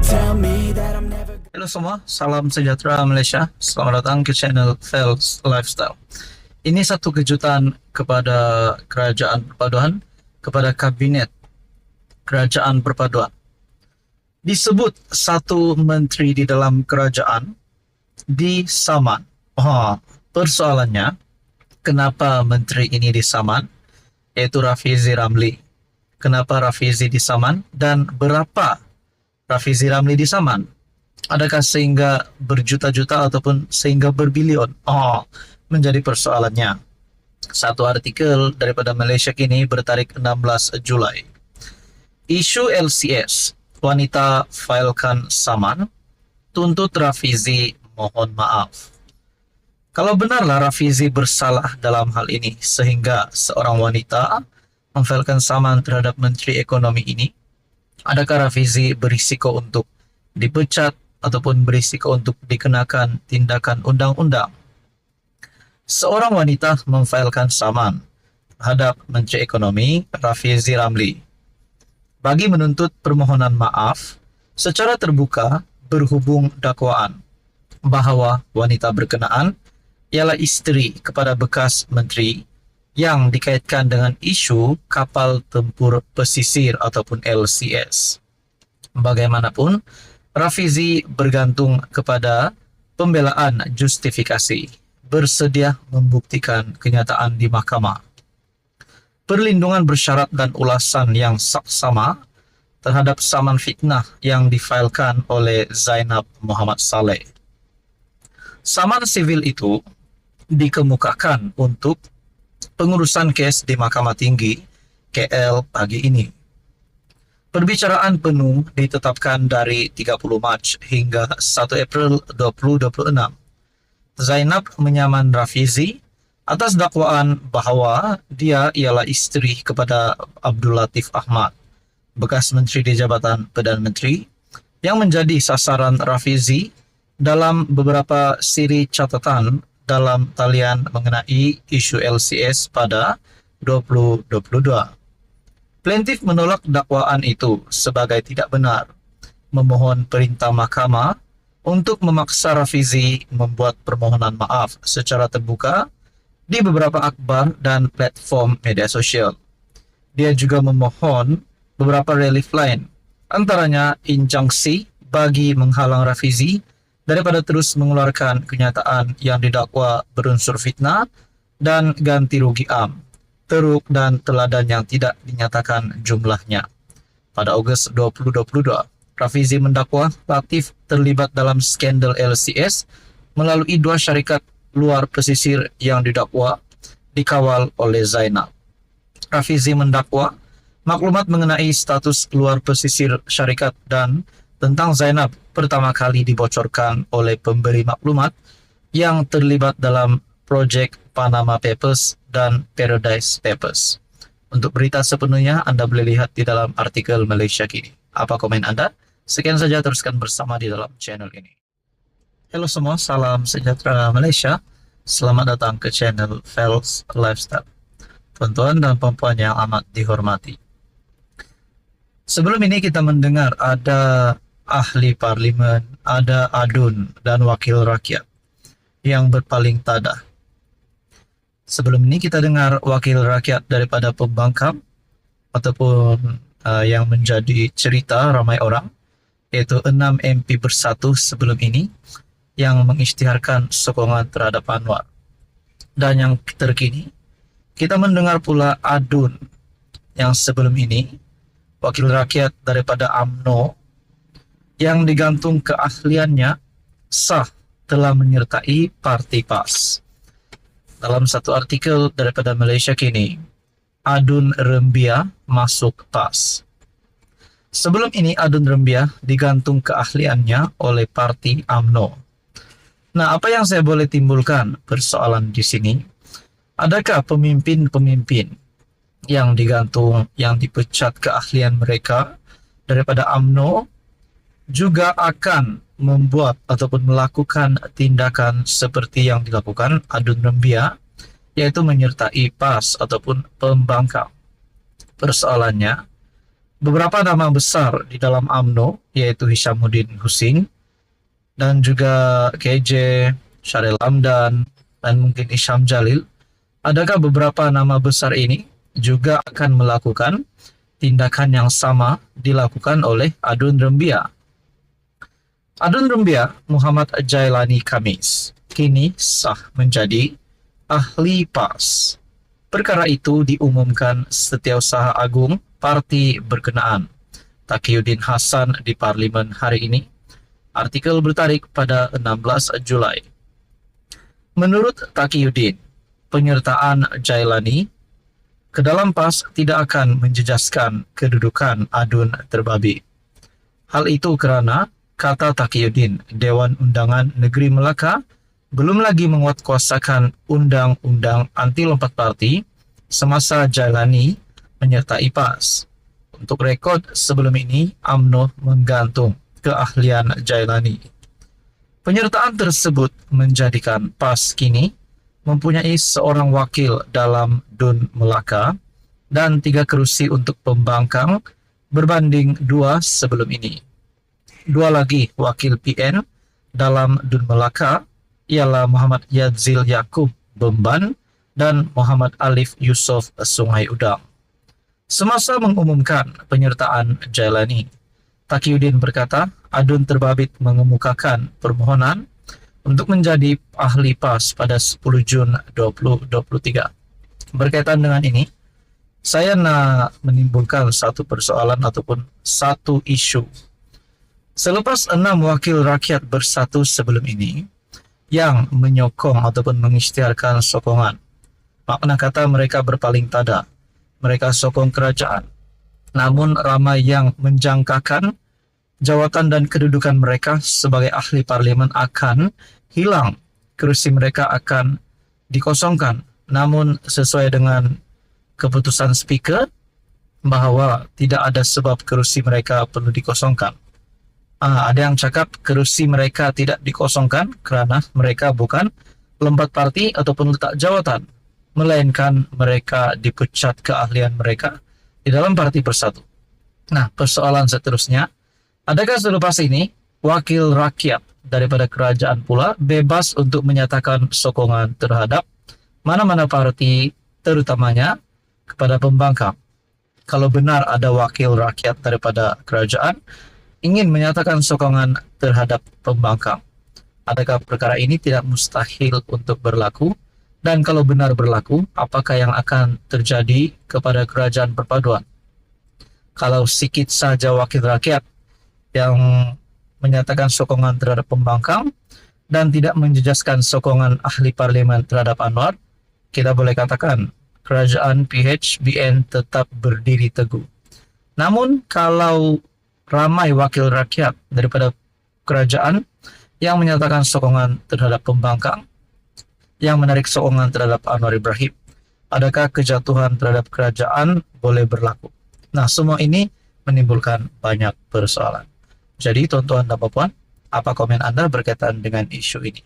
tell me that I'm never. Halo semua, salam sejahtera Malaysia. Selamat datang ke channel Fels Lifestyle. Ini satu kejutan kepada Kerajaan Perpaduan, kepada Kabinet Kerajaan Perpaduan. Disebut satu menteri di dalam kerajaan disaman. Persoalannya, kenapa menteri ini disaman? Yaitu Rafizi Ramli. Kenapa Rafizi disaman dan berapa Rafizi Ramli disaman? Adakah sehingga berjuta-juta ataupun sehingga berbilion? Menjadi persoalannya. Satu artikel daripada Malaysia Kini bertarikh 16 Julai. Isu LCS, wanita failkan saman, tuntut Rafizi mohon maaf. Kalau benarlah Rafizi bersalah dalam hal ini sehingga seorang wanita memfailkan saman terhadap Menteri Ekonomi ini, adakah Rafizi berisiko untuk dipecat ataupun berisiko untuk dikenakan tindakan undang-undang? Seorang wanita memfailkan saman terhadap Menteri Ekonomi Rafizi Ramli bagi menuntut permohonan maaf secara terbuka berhubung dakwaan bahawa wanita berkenaan ialah isteri kepada bekas menteri yang dikaitkan dengan isu kapal tempur pesisir ataupun LCS. Bagaimanapun, Rafizi bergantung kepada pembelaan justifikasi, bersedia membuktikan kenyataan di mahkamah. Perlindungan bersyarat dan ulasan yang saksama terhadap saman fitnah yang difailkan oleh Zainab Muhammad Saleh. Saman sivil itu dikemukakan untuk pengurusan kes di Mahkamah Tinggi KL pagi ini. Perbicaraan penuh ditetapkan dari 30 Mac hingga 1 April 2026. Zainab menyaman Rafizi atas dakwaan bahawa dia ialah isteri kepada Abdul Latif Ahmad, bekas menteri di Jabatan Perdana Menteri, yang menjadi sasaran Rafizi dalam beberapa siri catatan dalam talian mengenai isu LCS pada 2022. Plaintiff menolak dakwaan itu sebagai tidak benar, memohon perintah mahkamah untuk memaksa Rafizi membuat permohonan maaf secara terbuka di beberapa akhbar dan platform media sosial. Dia juga memohon beberapa relief lain, antaranya injunksi bagi menghalang Rafizi daripada terus mengeluarkan kenyataan yang didakwa berunsur fitnah dan ganti rugi am, teruk dan teladan yang tidak dinyatakan jumlahnya. Pada Ogos 2022, Rafizi mendakwa Latif terlibat dalam skandal LCS melalui 2 syarikat luar pesisir yang didakwa dikawal oleh Zainab. Rafizi mendakwa maklumat mengenai status luar pesisir syarikat dan tentang Zainab pertama kali dibocorkan oleh pemberi maklumat yang terlibat dalam projek Panama Papers dan Paradise Papers. Untuk berita sepenuhnya Anda boleh lihat di dalam artikel Malaysia Kini. Apa komen Anda? Sekian saja, teruskan bersama di dalam channel ini. Halo semua, salam sejahtera Malaysia. Selamat datang ke channel Fels Lifestyle. Tuan-tuan dan puan-puan yang amat dihormati. Sebelum ini kita mendengar ada ahli parlimen, ada adun dan wakil rakyat yang berpaling tadah. Sebelum ini kita dengar wakil rakyat daripada pembangkang ataupun yang menjadi cerita ramai orang, iaitu 6 MP bersatu sebelum ini yang mengisytiharkan sokongan terhadap Anwar. Dan yang terkini kita mendengar pula adun yang sebelum ini, wakil rakyat daripada UMNO yang digantung keahliannya sah telah menyertai Parti PAS. Dalam satu artikel daripada Malaysia Kini, Adun Rembia masuk PAS. Sebelum ini Adun Rembia digantung keahliannya oleh Parti UMNO. Nah, apa yang saya boleh timbulkan persoalan di sini? Adakah pemimpin-pemimpin yang digantung, yang dipecat keahlian mereka daripada UMNO juga akan membuat ataupun melakukan tindakan seperti yang dilakukan Adun Rembia, yaitu menyertai PAS ataupun pembangkang? Persoalannya, beberapa nama besar di dalam UMNO, yaitu Hishamuddin Husin, dan juga KJ, Syaril Hamdan, dan mungkin Isham Jalil. Adakah beberapa nama besar ini juga akan melakukan tindakan yang sama dilakukan oleh Adun Rembia? Adun Rembia Muhammad Jailani Khamis kini sah menjadi ahli PAS. Perkara itu diumumkan Setiausaha Agung Parti berkenaan, Taqiyuddin Hasan, di Parlimen hari ini. Artikel bertarik pada 16 Julai. Menurut Taqiyuddin, penyertaan Jailani ke dalam PAS tidak akan menjejaskan kedudukan Adun terbabi. Hal itu karena, kata Taqiyuddin, Dewan Undangan Negeri Melaka belum lagi menguatkuasakan Undang-Undang Anti Lompat Parti semasa Jailani menyertai PAS. Untuk rekod, sebelum ini UMNO menggantung keahlian Jailani. Penyertaan tersebut menjadikan PAS kini mempunyai seorang wakil dalam DUN Melaka dan 3 kursi untuk pembangkang berbanding 2 sebelum ini. 2 lagi wakil PN dalam DUN Melaka ialah Muhammad Yadzil Yakub Bemban dan Muhammad Alif Yusuf Sungai Udang. Semasa mengumumkan penyertaan Jailani, Taqiyuddin berkata, Adun terbabit mengemukakan permohonan untuk menjadi ahli PAS pada 10 Jun 2023. Berkaitan dengan ini, saya nak menimbulkan satu persoalan ataupun satu isu. Selepas 6 wakil rakyat bersatu sebelum ini yang menyokong ataupun mengisytiharkan sokongan, makna kata mereka berpaling tada, mereka sokong kerajaan. Namun ramai yang menjangkakan jawatan dan kedudukan mereka sebagai ahli parlimen akan hilang, kursi mereka akan dikosongkan. Namun sesuai dengan keputusan speaker bahwa tidak ada sebab kursi mereka perlu dikosongkan. Ada yang cakap kursi mereka tidak dikosongkan kerana mereka bukan lompat parti ataupun letak jawatan, melainkan mereka dipecat keahlian mereka di dalam parti persatu. Nah, persoalan seterusnya, adakah selepas ini wakil rakyat daripada kerajaan pula bebas untuk menyatakan sokongan terhadap mana-mana parti, terutamanya kepada pembangkang? Kalau benar ada wakil rakyat daripada kerajaan ingin menyatakan sokongan terhadap pembangkang, adakah perkara ini tidak mustahil untuk berlaku? Dan kalau benar berlaku, apakah yang akan terjadi kepada kerajaan perpaduan? Kalau sikit saja wakil rakyat yang menyatakan sokongan terhadap pembangkang dan tidak menjejaskan sokongan ahli parlimen terhadap Anwar, kita boleh katakan kerajaan PHBN tetap berdiri teguh. Namun kalau ramai wakil rakyat daripada kerajaan yang menyatakan sokongan terhadap pembangkang, yang menarik sokongan terhadap Anwar Ibrahim, adakah kejatuhan terhadap kerajaan boleh berlaku? Nah, semua ini menimbulkan banyak persoalan. Jadi, tuan-tuan dan puan, apa komen Anda berkaitan dengan isu ini?